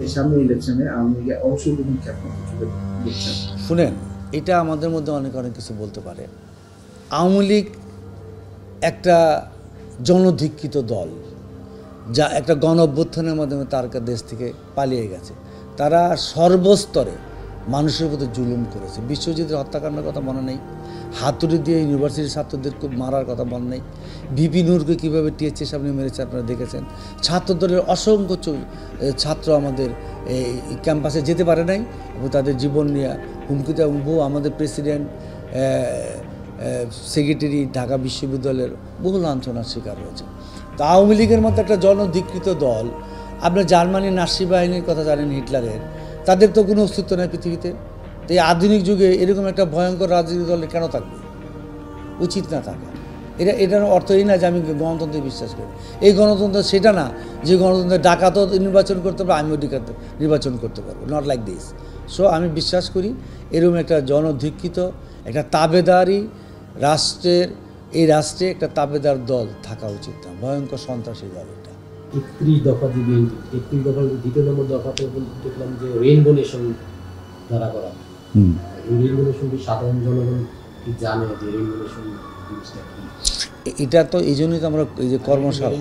এই সামনে ইলেকশনে আওয়ামী লীগের অংশগ্রহণকে আপনি দেখছেন? শুনেন, এটা আমাদের মধ্যে অনেক কিছু বলতে পারে। আওয়ামী লীগ একটা জনধিক্ষিত দল, যা একটা গণ অভ্যুত্থানের মাধ্যমে তার দেশ থেকে পালিয়ে গেছে। তারা সর্বস্তরে মানুষের প্রতি জুলুম করেছে। বিশ্বজিতের হত্যাকাণ্ডের কথা মনে নেই, হাতুড়ি দিয়ে ইউনিভার্সিটির ছাত্রদের মারার কথা মনে নেই, ভিপি নূরকে কীভাবে টিএসসি সামনে মেরেছে আপনারা দেখেছেন। ছাত্রদলের অসংখ্য ছাত্র আমাদের এই ক্যাম্পাসে যেতে পারে নাই এবং তাদের জীবন নিয়ে হুমকিতে আমাদের প্রেসিডেন্ট, সেক্রেটারি, ঢাকা বিশ্ববিদ্যালয়ের বহু লাঞ্ছনার শিকার হয়েছে। তো আওয়ামী লীগের মতো একটা জনধিকৃত দল, আপনার জার্মানির নাৎসি বাহিনীর কথা জানেন, হিটলারের, তাদের তো কোনো অস্তিত্ব নেই পৃথিবীতে। তো এই আধুনিক যুগে এরকম একটা ভয়ঙ্কর রাজনৈতিক দলে কেন থাকবে? উচিত না থাকা। এটার অর্থ এই না যে আমি গণতন্ত্রে বিশ্বাস করি। এই গণতন্ত্র সেটা না যে গণতন্ত্রে ডাকাতও নির্বাচন করতে পারবো, আমিও নির্বাচন করতে পারবো, নট লাইক দিস। সো আমি বিশ্বাস করি এরকম একটা জনধিক্ষিত একটা তাবেদারি এই রাষ্ট্রে একটা তাবেদার দল থাকা উচিত না, ভয়ঙ্কর সন্ত্রাসী দল এটা। 31 দফা যে বিএনপি, 31 দফার 2 নম্বর দফাতে দেখলাম যে রেইনবো নেশন দ্বারা করা। রেইনবো নেশন কি সাধারণ জনগণ কি জানে যে রেইনবো নেশন জিনিসটা কি? এটা তো এই জন্যই তো আমরা এই যে কর্মশালা,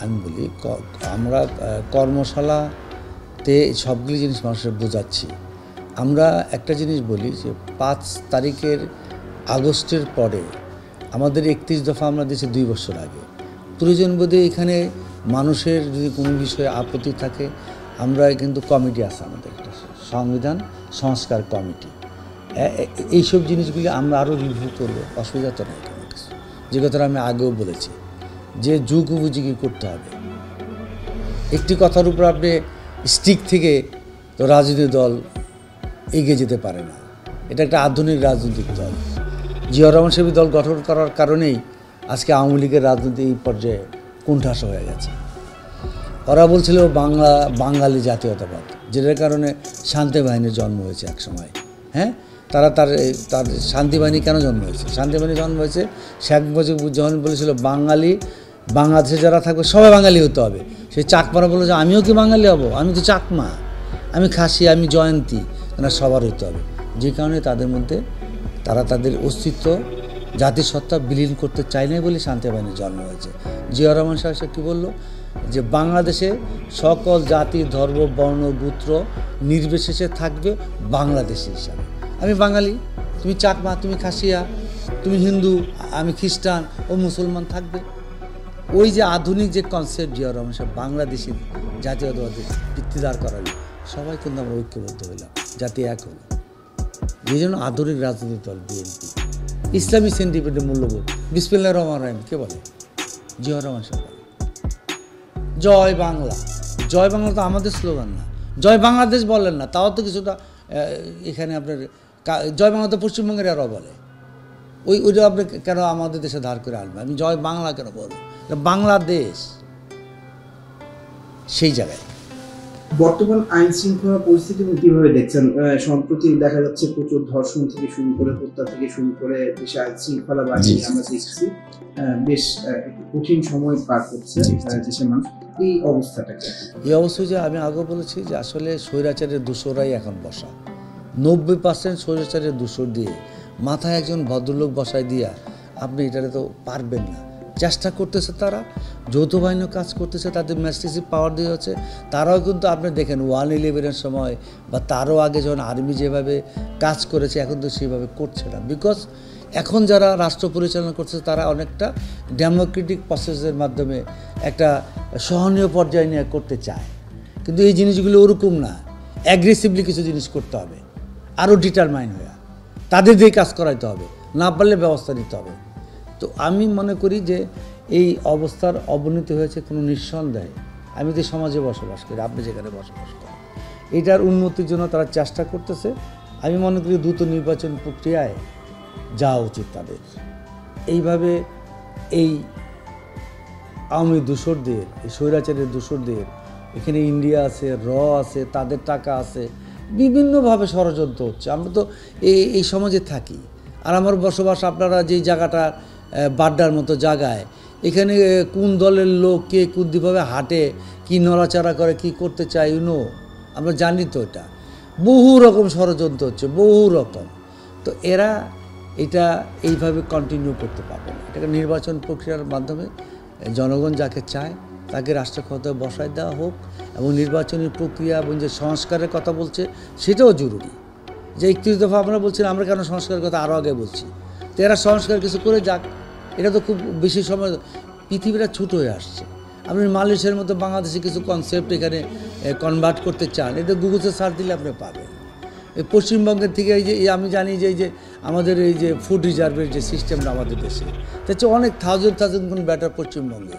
আমি বলি আমরা কর্মশালাতে সবগুলি জিনিস মানুষের বোঝাচ্ছি। আমরা একটা জিনিস বলি যে 5 তারিখের আগস্টের পরে আমাদের 31 দফা আমরা দিয়েছি 2 বছর আগে। প্রয়োজন বোধে এখানে মানুষের যদি কোনো বিষয়ে আপত্তি থাকে, আমরা কিন্তু কমিটি আছে, আমাদের একটা সংবিধান সংস্কার কমিটি, এইসব জিনিসগুলি আমরা আরও রিভিউ করবো, অসুবিধা তো নেই কোনো কিছু। যে কথাটা আমি আগেও বলেছি যে যুগ উপযোগী করতে হবে। একটি কথার উপর আপনি স্টিক থেকে তো রাজনৈতিক দল এগিয়ে যেতে পারে না। এটা একটা আধুনিক রাজনৈতিক দল। জিয়া রহমান সাহেব দল গঠন করার কারণেই আজকে আওয়ামী লীগের রাজনীতি এই পর্যায়ে কোণঠাসা হয়ে গেছে। ওরা বলছিল বাঙালি জাতীয়তাবাদ, যেটার কারণে শান্তি বাহিনীর জন্ম হয়েছে এক সময়। হ্যাঁ, তার শান্তি বাহিনী কেন জন্ম হয়েছে? শান্তি বাহিনী জন্ম হয়েছে শেখ মুজিবুর যখন বলেছিল বাংলাদেশে যারা থাকবে সবাই বাঙালি হতে হবে। সেই চাকমারা বলল যে আমিও কি বাঙালি হব? আমি তো চাকমা, আমি খাসি, আমি জয়ন্তী, না সবার হতে হবে। যে কারণে তাদের মধ্যে তাদের অস্তিত্ব, জাতিসত্তা বিলীন করতে চায় না বলে শান্তি বাহিনীর জন্ম হয়েছে। জিয়া রহমান সাহেব কী বলল যে বাংলাদেশে সকল জাতি, ধর্ম, বর্ণ, গোত্র নির্বিশেষে থাকবে বাংলাদেশি হিসাবে। আমি বাঙালি, তুমি চাকমা, তুমি খাসিয়া, তুমি হিন্দু, আমি খ্রিস্টান ও মুসলমান থাকবে। ওই যে আধুনিক যে কনসেপ্ট জিয়া রহমান সাহেব বাংলাদেশি জাতীয়তাবাদের ভিত্তিদার করালো, সবাই কিন্তু আমরা ঐক্যবদ্ধ হইলাম, জাতি এক হল। এই জন্য আধুনিক রাজনৈতিক দল বিএনপি, ইসলামী সেন্টিমেন্টের মূল্যবোধ। বিসমিল্লাহির রহমানির রহিম কে বলে? জিয়া রহমান সাহেব বলে। জয় বাংলা, জয় বাংলা তো আমাদের স্লোগান না, জয় বাংলাদেশ বলেন না, তাও তো কিছুটা এখানে আপনার জয় বাংলা তো পশ্চিমবঙ্গের আরও বলে। ওইটা আপনি কেন আমাদের দেশে ধার করে আনবে? আমি জয় বাংলা কেন বলবো? বাংলাদেশ সেই জায়গায়। বর্তমান আইন শৃঙ্খলা পরিস্থিতি কিভাবে দেখছেন? সম্প্রতি দেখা যাচ্ছে প্রচুর ধর্ষণ থেকে শুরু করে, হত্যা থেকে শুরু করে দেশে আইন শৃঙ্খলা বাহিনী আমরা দেখছি বেশ কঠিন সময় পার করছে দেশের মানুষ। এই অবস্থাটাকে, এই অবস্থা যে আমি আগেও বলেছি যে আসলে স্বৈরাচারের দূষরাই এখন বসা। 90% স্বৈরাচারের দূষর দিয়ে মাথায় একজন ভদ্রলোক বসায় দিয়া আপনি এটাতে তো পারবেন না। চেষ্টা করতেছে তারা, যৌথ বাহিনীও কাজ করতেছে, তাদের ম্যাজিস্ট্রেসি পাওয়ার দিয়ে হচ্ছে। তারাও কিন্তু আপনি দেখেন 1/11 সময় বা তারও আগে যখন আর্মি যেভাবে কাজ করেছে, এখন তো সেভাবে করছে না। বিকজ এখন যারা রাষ্ট্র পরিচালনা করছে তারা অনেকটা ডেমোক্রেটিক প্রসেসের মাধ্যমে একটা সহনীয় পর্যায়ে নিয়ে করতে চায়। কিন্তু এই জিনিসগুলো ওরকম না, অ্যাগ্রেসিভলি কিছু জিনিস করতে হবে, আরও ডিটারমাইন হয়ে তাদের দিয়ে কাজ করাইতে হবে, না পারলে ব্যবস্থা নিতে হবে। তো আমি মনে করি যে এই অবস্থার অবনতি হয়েছে কোনো নিঃসন্দেহে। আমি তো সমাজে বসবাস করি, আপনি যেখানে বসবাস করেন, এটার উন্নতির জন্য তারা চেষ্টা করতেছে। আমি মনে করি দ্রুত নির্বাচন প্রক্রিয়ায় যাওয়া উচিত তাদের। এইভাবে এই আওয়ামী দূষরদের, এই স্বৈরাচারের দূষরদের, এখানে ইন্ডিয়া আছে, আছে, তাদের টাকা আছে, বিভিন্নভাবে ষড়যন্ত্র হচ্ছে। আমরা তো এই সমাজে থাকি, আর আমার বসবাস আপনারা যেই জায়গাটা বাড্ডার মতো জায়গায়, এখানে কোন দলের লোক কে কুদ্দিভাবে হাঁটে, কি নড়াচড়া করে, কি করতে চায় আমরা জানি তো। এটা বহু রকম ষড়যন্ত্র হচ্ছে, বহু রকম। তো এরা এটা এইভাবে কন্টিনিউ করতে পারবে না। এটাকে নির্বাচন প্রক্রিয়ার মাধ্যমে জনগণ যাকে চায় তাকে রাষ্ট্র ক্ষমতায় বসায় দেওয়া হোক, এবং নির্বাচনী প্রক্রিয়া এবং যে সংস্কারের কথা বলছে সেটাও জরুরি। যে 31 দফা আমরা বলছি, আমরা কেন সংস্কারের কথা আরও আগে বলছি। তো এরা সংস্কার কিছু করে যাক, এটা তো খুব বেশি সময়। পৃথিবীটা ছোটো হয়ে আসছে। আপনি মালয়েশিয়ার মতো বাংলাদেশে কিছু কনসেপ্ট এখানে কনভার্ট করতে চান, এটা গুগলে সার্চ দিলে আপনি পাবেন। এই পশ্চিমবঙ্গের থেকে এই যে আমি জানি যে এই যে আমাদের এই যে ফুড রিজার্ভের যে সিস্টেমটা আমাদের দেশে, তার চেয়ে অনেক থাউজেন্ড গুণ বেটার পশ্চিমবঙ্গে।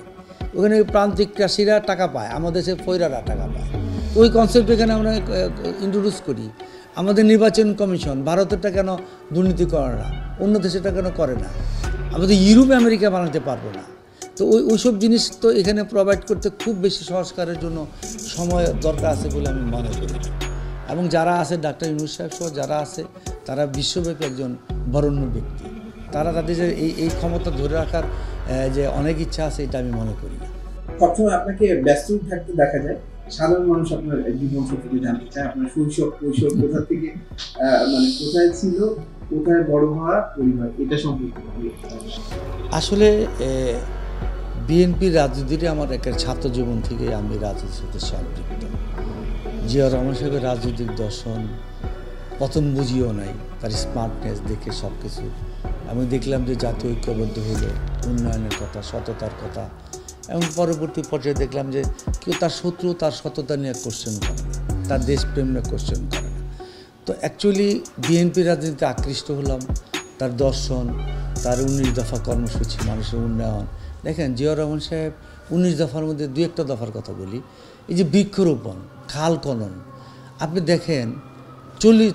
ওখানে প্রান্তিক চাষিরা টাকা পায়, আমাদের দেশে ফৈরারা টাকা পায়। তো ওই কনসেপ্ট এখানে আমরা ইন্ট্রোডিউস করি। আমাদের নির্বাচন কমিশন ভারতেরটা কেন দুর্নীতি করে না, অন্য দেশেরটা কেন করে না? আমাদের ইউরোপ আমেরিকা বানাতে পারবো না। তো ওইসব জিনিস তো এখানে প্রোভাইড করতে খুব বেশি সংস্কারের জন্য সময় দরকার আছে বলে আমি মনে করি। এবং যারা আছে, ডাক্তার ইউনূস সাহেব সহ যারা আছে, তারা বিশ্বব্যাপী একজন বরেণ্য ব্যক্তি। তারা তাদের যে এই ক্ষমতা ধরে রাখার যে অনেক ইচ্ছা আছে, এটা আমি মনে করি না। সবসময় আপনাকে ব্যস্ত থাকতে দেখা যায়। সাধারণ মানুষ আপনার জীবন সম্পর্কে জানতে চায়, আপনার শৈশব কৈশোর কোথা থেকে, মানে কোথায় ছিল, কোথায় বড় হওয়া, পরিবার, এটা সম্পর্কে। আসলে বিএনপির রাজনীতিতে আমার একটা ছাত্র জীবন থেকে আমি রাজনীতির সাথে সম্পৃক্ত। জিয়াউর রহমান সাহেবের রাজনৈতিক দর্শন প্রথম বুঝিও নাই, তার স্মার্টনেস দেখে সব কিছু আমি দেখলাম যে জাতীয় ঐক্যবদ্ধ হলো, উন্নয়নের কথা, সততার কথা। এবং পরবর্তী পর্যায়ে দেখলাম যে কেউ তার শত্রু তার সততা নিয়ে কোশ্চেন করে না, তার দেশপ্রেম নিয়ে কোশ্চেন করে না। তো অ্যাকচুয়ালি বিএনপি রাজনীতিতে আকৃষ্ট হলাম, তার দর্শন, তার 19 দফা কর্মসূচি, মানুষের উন্নয়ন। দেখেন জিয়াউর রহমান সাহেব 19 দফার মধ্যে 2-1টা দফার কথা বলি। এই যে বৃক্ষরোপণ, খাল খনন, আপনি দেখেন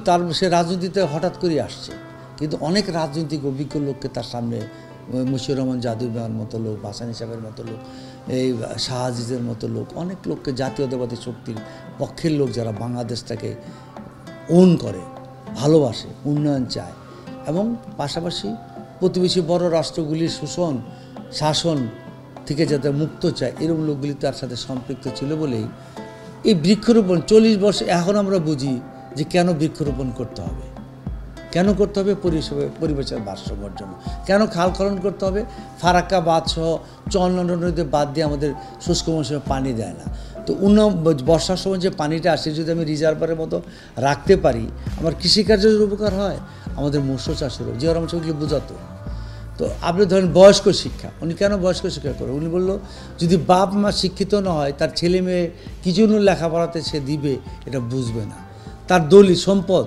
তার সে রাজনীতিতে হঠাৎ করে আসছে, কিন্তু অনেক রাজনৈতিক অভিজ্ঞ লোককে তার সামনে, মুশিউর রহমান জাদুর মতো লোক, ভাসানী সাহেবের মতো লোক, এই শাহ আজিজের মতো লোক, অনেক লোককে, জাতীয়তাবাদী শক্তির পক্ষের লোক যারা বাংলাদেশটাকে ওন করে, ভালোবাসে, উন্নয়ন চায়, এবং পাশাপাশি প্রতিবেশী বড় রাষ্ট্রগুলির শোষণ শাসন থেকে যাতে মুক্ত চায়, এরকম লোকগুলি তার সাথে সম্পৃক্ত ছিল বলেই এই বৃক্ষরোপণ 40 বর্ষ এখন আমরা বুঝি যে কেন বৃক্ষরোপণ করতে হবে, কেন করতে হবে, পরিবেশের ভারসাম্যের জন্য। কেন খাল খনন করতে হবে? ফারাক্কা বাঁধ সহ 54 নদীতে বাদ দিয়ে আমাদের শুষ্ক মৌসুমে পানি দেয় না। তো বর্ষার সময় যে পানিটা আসে যদি আমি রিজার্ভারের মতো রাখতে পারি, আমার কৃষিকার্যের উপকার হয়, আমাদের মৎস্য চাষেরও। জিয়াউর রহমান সাহেবকে বোঝাতো। তো আপনি ধরেন বয়স্ক শিক্ষা, উনি কেন বয়স্ক শিক্ষা করে? উনি বলল যদি বাপ মা শিক্ষিত না হয়, তার ছেলে মেয়ে কি জন্য লেখাপড়াতে সে দিবে এটা বুঝবে না। তার দলিল সম্পদ,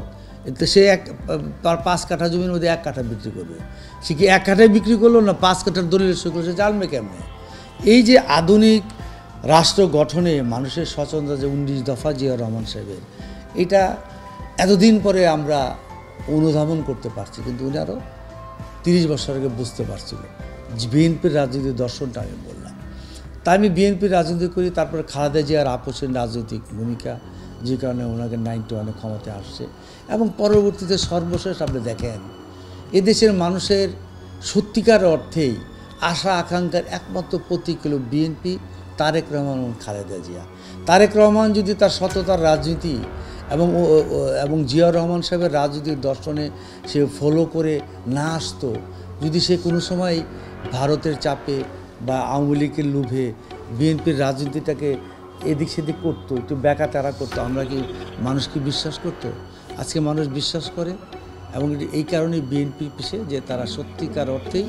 সে 5 কাঠা জমির মধ্যে 1 কাঠা বিক্রি করবে। সে কি 1 কাঠায় বিক্রি করলো না 5 কাঠার দলিলের সই করলো, সে জানবে কেমনে? এই যে আধুনিক রাষ্ট্র গঠনে মানুষের স্বচ্ছন্দতা, যে 19 দফা জিয়াউর রহমান সাহেবের, এটা এতদিন পরে আমরা অনুধাবন করতে পারছি, কিন্তু উনি আরও 30 বছর আগে বুঝতে পারছিল। বিএনপির রাজনীতির দর্শনটা আমি বললাম। তাই আমি বিএনপির রাজনীতি করি। তারপরে খালেদা জিয়ার আপোষের রাজনৈতিক ভূমিকা, যে কারণে ওনাকে 91 ক্ষমতায় আসছে, এবং পরবর্তীতে সর্বশেষ আপনি দেখেন এদেশের মানুষের সত্যিকার অর্থেই আশা আকাঙ্ক্ষার একমাত্র প্রতীক হল বিএনপি, তারেক রহমান এবং খালেদা জিয়া। তারেক রহমান যদি তার সততার রাজনীতি এবং জিয়াউর রহমান সাহেবের রাজনীতির দর্শনে সে ফলো করে না আসতো, যদি সে কোনো সময় ভারতের চাপে বা আওয়ামী লীগের লোভে বিএনপির রাজনীতিটাকে এদিক সেদিক করতো, একটু ব্যাকাটারা করতো, মানুষ কি বিশ্বাস করতো? আজকে মানুষ বিশ্বাস করে, এবং এই কারণেই বিএনপির পিছিয়ে যে তারা সত্যিকার অর্থেই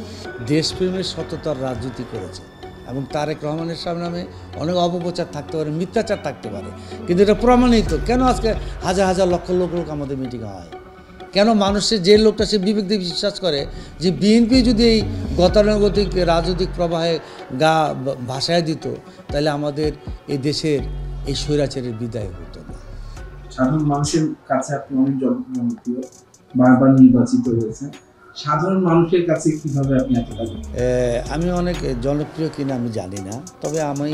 দেশপ্রেমের সততার রাজনীতি করেছে। এবং তারেক রহমানের সামনে অনেক অপপ্রচার থাকতে পারে, মিথ্যাচার থাকতে পারে, কিন্তু এটা প্রমাণিত। কেন আজকে হাজার হাজার লক্ষ লোক আমাদের মিটিং হয়? কেন মানুষের যে লোকটা সে বিবেক দিয়ে বিশ্বাস করে যে বিএনপি যদি এই গতানুগতিক রাজনৈতিক প্রবাহে ভাসায় দিত, তাহলে আমাদের এই দেশের এই স্বৈরাচারের বিদায় হতো না। সাধারণ মানুষের কাছে আপনি অনেক জনপ্রিয়, বারবার নির্বাচিত হয়েছেন। সাধারণ মানুষের কাছে কিভাবে আপনি এতটা? আমি অনেক জনপ্রিয় কিনা আমি জানি না, তবে আমি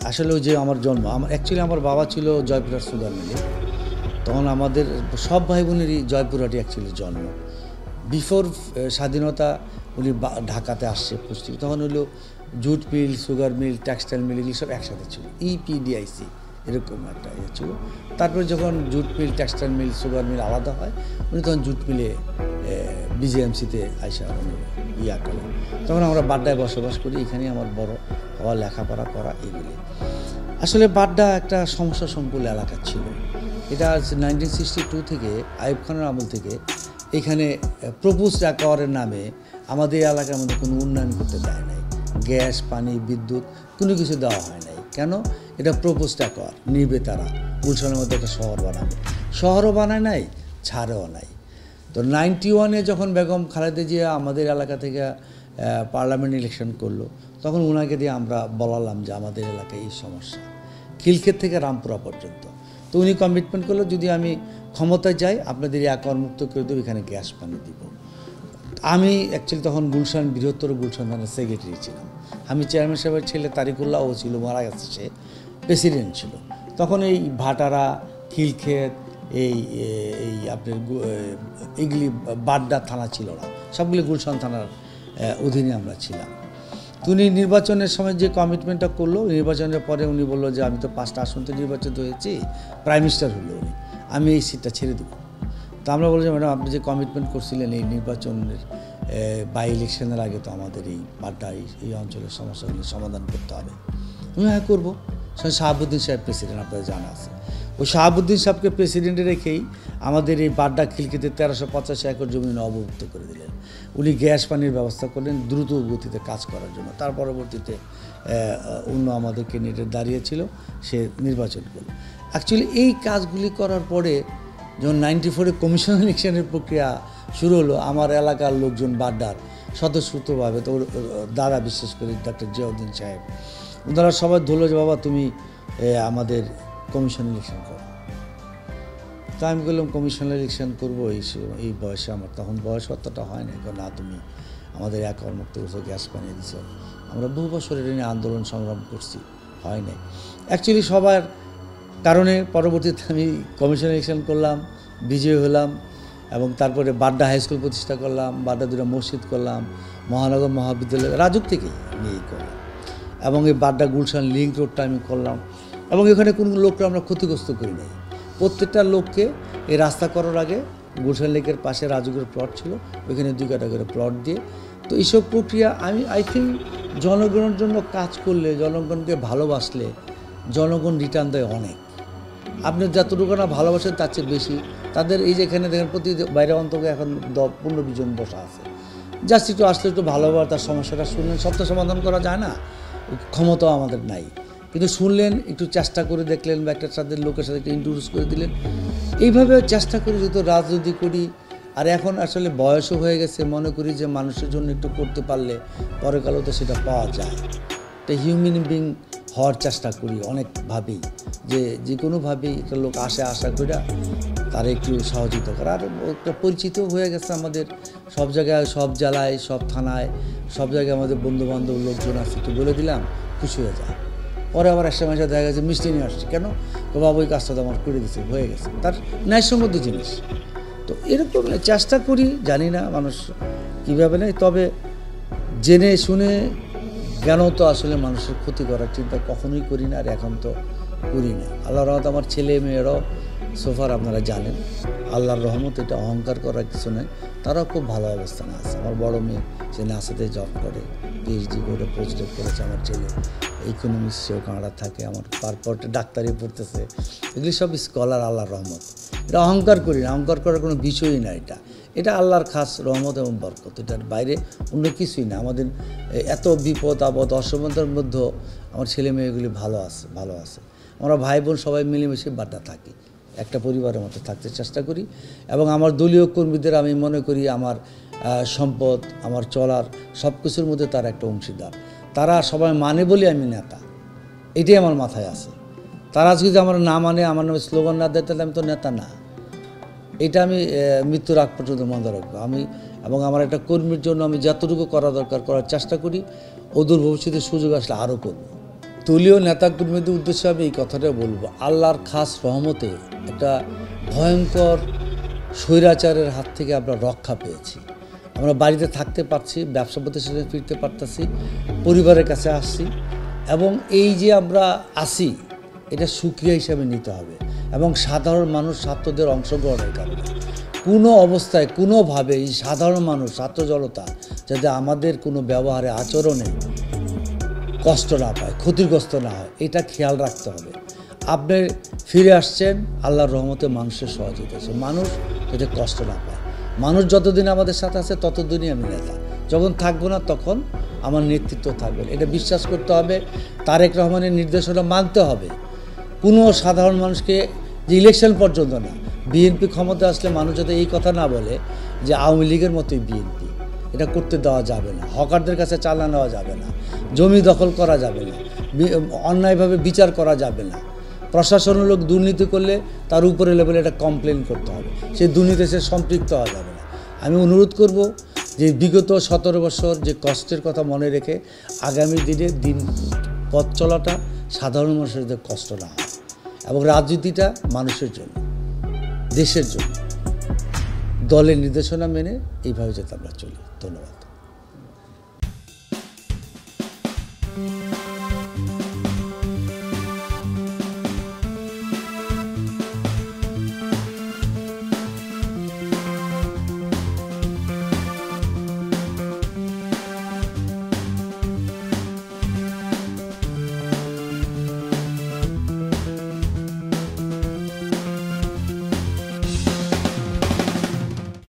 আসলে যে আমার জন্ম, অ্যাকচুয়ালি আমার বাবা ছিল জয়পুরহাট সুগার মিলে, তখন আমাদের সব ভাই বোনেরই জয়পুরহাটে অ্যাকচুয়ালি জন্ম। বিফোর স্বাধীনতা উনি ঢাকাতে আসছে পুষ্টি, তখন হলো jute mill, sugar mill, textile mill এগুলি সব একসাথে ছিল, ইপিডিআইসি এরকম একটা ইয়ে ছিল। তারপরে যখন jute mill, textile mill, sugar mill আলাদা হয়, উনি তখন জুট মিলে বিজেএমসিতে আইসা উনি ইয়া করেন। তখন আমরা বাড্ডায় বসবাস করি, এখানেই আমার বড় হওয়া, লেখাপড়া করা এগুলি। আসলে বাড্ডা একটা সমস্যা সংকুল এলাকা ছিল। এটা 1962 থেকে আইয়ুব খানের আমল থেকে এখানে প্রপোজড অ্যাকোয়ারের নামে আমাদের এলাকার মধ্যে কোনো উন্নয়ন করতে দেয় নাই, গ্যাস, পানি, বিদ্যুৎ কোনো কিছু দেওয়া হয় নাই। কেন? এটা প্রপোজড অ্যাকোয়ার, নিবে তারা গুলশানের মধ্যে একটা শহর বানাবে, শহরও বানায় নাই, ছাড়েও নাই। তো 91-এ যখন বেগম খালেদা জিয়া আমাদের এলাকা থেকে পার্লামেন্ট ইলেকশন করলো, তখন ওনাকে দিয়ে আমরা বলালাম যে আমাদের এলাকায় এই সমস্যা, খিলক্ষেত থেকে রামপুরা পর্যন্ত। তো উনি কমিটমেন্ট করলো, যদি আমি ক্ষমতায় যাই আপনাদের অ্যাকোয়ার মুক্ত করে দেবো, এখানে গ্যাস পানি দিব। আমি অ্যাকচুয়ালি তখন গুলশান, বৃহত্তর গুলশান থানার সেক্রেটারি ছিলাম। আমি চেয়ারম্যান সাহেবের ছেলে তারিকুল্লাহ ও ছিল, মারা গেছে, সে প্রেসিডেন্ট ছিল। তখন এই ভাটারা, খিলক্ষেত, এই আপনার এগুলি বাড্ডা থানা ছিল না, সবগুলি গুলশান থানার অধীনে আমরা ছিলাম। তো উনি নির্বাচনের সময় যে কমিটমেন্টটা করলো, নির্বাচনের পরে উনি বললো যে আমি তো 5টা আসনতে নির্বাচিত হয়েছি, প্রাইম মিনিস্টার হলো উনি, আমি এই সিটটা ছেড়ে দেবো। তো আমরা বললাম, ম্যাডাম আপনি যে কমিটমেন্ট করছিলেন এই নির্বাচনের বাই ইলেকশনের আগে তো আমাদের এই বাড্ডা এই অঞ্চলের সমস্যাগুলি সমাধান করতে হবে। আমি হ্যাঁ করবো। শাহাবুদ্দিন সাহেব প্রেসিডেন্ট, আপনাদের জানা আছে। ওই শাহাবুদ্দিন সাহেবকে প্রেসিডেন্টে রেখেই আমাদের এই বাড্ডা খিলক্ষেতে 1385 একর জমি অবমুক্ত করে দিলেন। উনি গ্যাস পানির ব্যবস্থা করলেন দ্রুত গতিতে কাজ করার জন্য। তার পরবর্তীতে অন্য আমাদের ক্যান্ডিডেট দাঁড়িয়েছিল, সে নির্বাচন করল। অ্যাকচুয়ালি এই কাজগুলি করার পরে যখন 94-এ কমিশন ইলেকশনের প্রক্রিয়া শুরু হলো, আমার এলাকার লোকজন বাড্ডার স্বতঃস্ফূর্তভাবে, তো দাদা বিশেষ করে ডক্টর জিয়াউদ্দিন সাহেব, ওনারা সবাই ধরলো যে বাবা তুমি আমাদের কমিশন ইলেকশন করো। তা আমি বললাম কমিশন ইলেকশন করবো এই বয়সে, আমার তখন বয়স অতটা হয় না। না, তুমি আমাদের অ্যাকোয়ার মুক্ত করছো, গ্যাস পানিয়ে দিছো, আমরা বহু বছর এটা নিয়ে আন্দোলন সংগ্রাম করছি, হয় নাই। অ্যাকচুয়ালি সবার কারণে পরবর্তীতে আমি কমিশন ইলেকশন করলাম, বিজয়ী হলাম, এবং তারপরে বাড্ডা হাই স্কুল প্রতিষ্ঠা করলাম, বাড্ডা 2টা মসজিদ করলাম, মহানগর মহাবিদ্যালয় রাজুক থেকেই নিয়েই করলাম, এবং এই বাড্ডা গুলশান লিঙ্ক রোডটা আমি করলাম। এবং এখানে কোনো লোককে আমরা ক্ষতিগ্রস্ত করি নাই। প্রত্যেকটা লোককে এই রাস্তা করার আগে গুলশান লেকের পাশে রাজুকের প্লট ছিল, ওইখানে 2 কাঠা করে প্লট দিয়ে। তো এইসব প্রক্রিয়া আমি থিঙ্ক জনগণের জন্য কাজ করলে, জনগণকে ভালোবাসলে জনগণ রিটার্ন দেয় অনেক। আপনি যতটুকু না ভালোবাসেন তার চেয়ে বেশি তাদের, এই যে এখানে দেখেন প্রতি বাইরে অন্তত এখন 15-20 জন বসা আছে, জাস্ট একটু আসলে একটু ভালোবাসা, তার সমস্যাটা শুনলেন, সব তো সমাধান করা যায় না, ক্ষমতাও আমাদের নাই, কিন্তু শুনলেন, একটু চেষ্টা করে দেখলেন, বা একটা সাথে লোকের সাথে একটু ইন্ট্রোডিউস করে দিলেন। এইভাবে চেষ্টা করি যত রাজনীতি করি। আর এখন আসলে বয়সও হয়ে গেছে, মনে করি যে মানুষের জন্য একটু করতে পারলে পরে কালেও তো সেটা পাওয়া যায়। তো হিউম্যান বিং হওয়ার চেষ্টা করি অনেকভাবেই, যে কোনোভাবেই একটা লোক আশা করি তারা একটু সহযোগিতা করা। আর একটা পরিচিত হয়ে গেছে আমাদের সব জায়গায়, সব জেলায়, সব থানায়, সব জায়গায় আমাদের বন্ধুবান্ধব লোকজন আছে, একটু বলে দিলাম, খুশি হয়ে যায়। পরে আবার একটা মাসে দেখা গেছে মিষ্টি নিয়ে আসছে, কেন? তো বাবা ওই কাজটা তো আমার করে দিচ্ছে, হয়ে গেছে, তার ন্যায়সঙ্গত জিনিস। তো এরকম চেষ্টা করি, জানি না মানুষ কীভাবে নেয়, তবে জেনে শুনে জ্ঞান তো আসলে মানুষের ক্ষতি করার চিন্তা কখনোই করি না, আর এখন তো করি না। আল্লাহর রহমত আমার ছেলে মেয়েরাও সোফার আপনারা জানেন, আল্লাহর রহমত, এটা অহংকার করার কিছু নয়, তারাও খুব ভালো অবস্থানে আছে। আমার বড় মেয়ে সে নাসাতে জব করে, পিএইচডি করে, পোস্টডক করেছে। আমার ছেলে ইকোনমিক্স, সেও কানাডা থাকে, আমার তারপর ডাক্তারি পড়তেছে। এগুলি সব স্কলার, আল্লাহর রহমত। এটা অহংকার করি না, অহংকার করার কোনো বিষয়ই না। এটা আল্লাহর খাস রহমত এবং বরকত, এটার বাইরে অন্য কিছুই না। আমাদের এত বিপদ আপদ অসমতার মধ্যেও আমার ছেলে মেয়েগুলি ভালো আছে। আমরা ভাই বোন সবাই মিলেমিশে বাড্ডা থাকি, একটা পরিবারের মতো থাকতে চেষ্টা করি। এবং আমার দলীয় কর্মীদের আমি মনে করি আমার সম্পদ, আমার চলার সব কিছুর মধ্যে তারা একটা অংশীদার। তারা সবাই মানে বলে আমি নেতা, এটাই আমার মাথায় আছে। তারা যদি আমার না মানে, আমার নামে স্লোগান না দেয়, তাহলে আমি তো নেতা না। এটা আমি মৃত্যুর আগ পর্যন্ত মনে রাখবো। এবং আমার একটা কর্মীর জন্য আমি যতটুকু করা দরকার করার চেষ্টা করি, অদূর ভবিষ্যতে সুযোগ আসলে আরও করব। দলীয় নেতা কর্মীদের উদ্দেশ্যে আমি এই কথাটা বলবো, আল্লাহর খাস রহমতে একটা ভয়ঙ্কর স্বৈরাচারের হাত থেকে আমরা রক্ষা পেয়েছি। আমরা বাড়িতে থাকতে পারছি, ব্যবসা প্রতিষ্ঠানে ফিরতে পারতেছি, পরিবারের কাছে আসছি, এবং এই যে আমরা আসি এটা সুক্রিয়া হিসাবে নিতে হবে এবং সাধারণ মানুষ ছাত্রদের অংশগ্রহণের কারণে কোনো অবস্থায় কোনোভাবে এই সাধারণ মানুষ ছাত্র জনতা যাতে আমাদের কোনো ব্যবহারে আচরণে কষ্ট না পায়, ক্ষতিগ্রস্ত না হয়, এটা খেয়াল রাখতে হবে। আপনি ফিরে আসছেন আল্লাহর রহমতে, মানুষের সহযোগিতা আছে, মানুষ যাতে কষ্ট না পায়। মানুষ যতদিন আমাদের সাথে আছে ততদিনই আমি নেতা, যখন থাকবো না তখন আমার নেতৃত্ব থাকবে। এটা বিশ্বাস করতে হবে, তারেক রহমানের নির্দেশনা মানতে হবে। কোনো সাধারণ মানুষকে যে ইলেকশন পর্যন্ত না, বিএনপি ক্ষমতা আসলে মানুষ যাতে এই কথা না বলে যে আওয়ামী লীগের মতোই বিএনপি, এটা করতে দেওয়া যাবে না। হকারদের কাছে চাঁদা নেওয়া যাবে না, জমি দখল করা যাবে না, অন্যায়ভাবে বিচার করা যাবে না। প্রশাসনের লোক দুর্নীতি করলে তার উপরে লেভেলে এটা কমপ্লেন করতে হবে, সেই দুর্নীতিতে সে সম্পৃক্ত হওয়া যাবে না। আমি অনুরোধ করব যে বিগত 17 বছর যে কষ্টের কথা মনে রেখে আগামী দিনে পথ চলাটা সাধারণ মানুষের যে কষ্ট না হয়, এবং রাজনীতিটা মানুষের জন্য, দেশের জন্য, দলের নির্দেশনা মেনে এইভাবে যাতে আমরা চলি। ধন্যবাদ।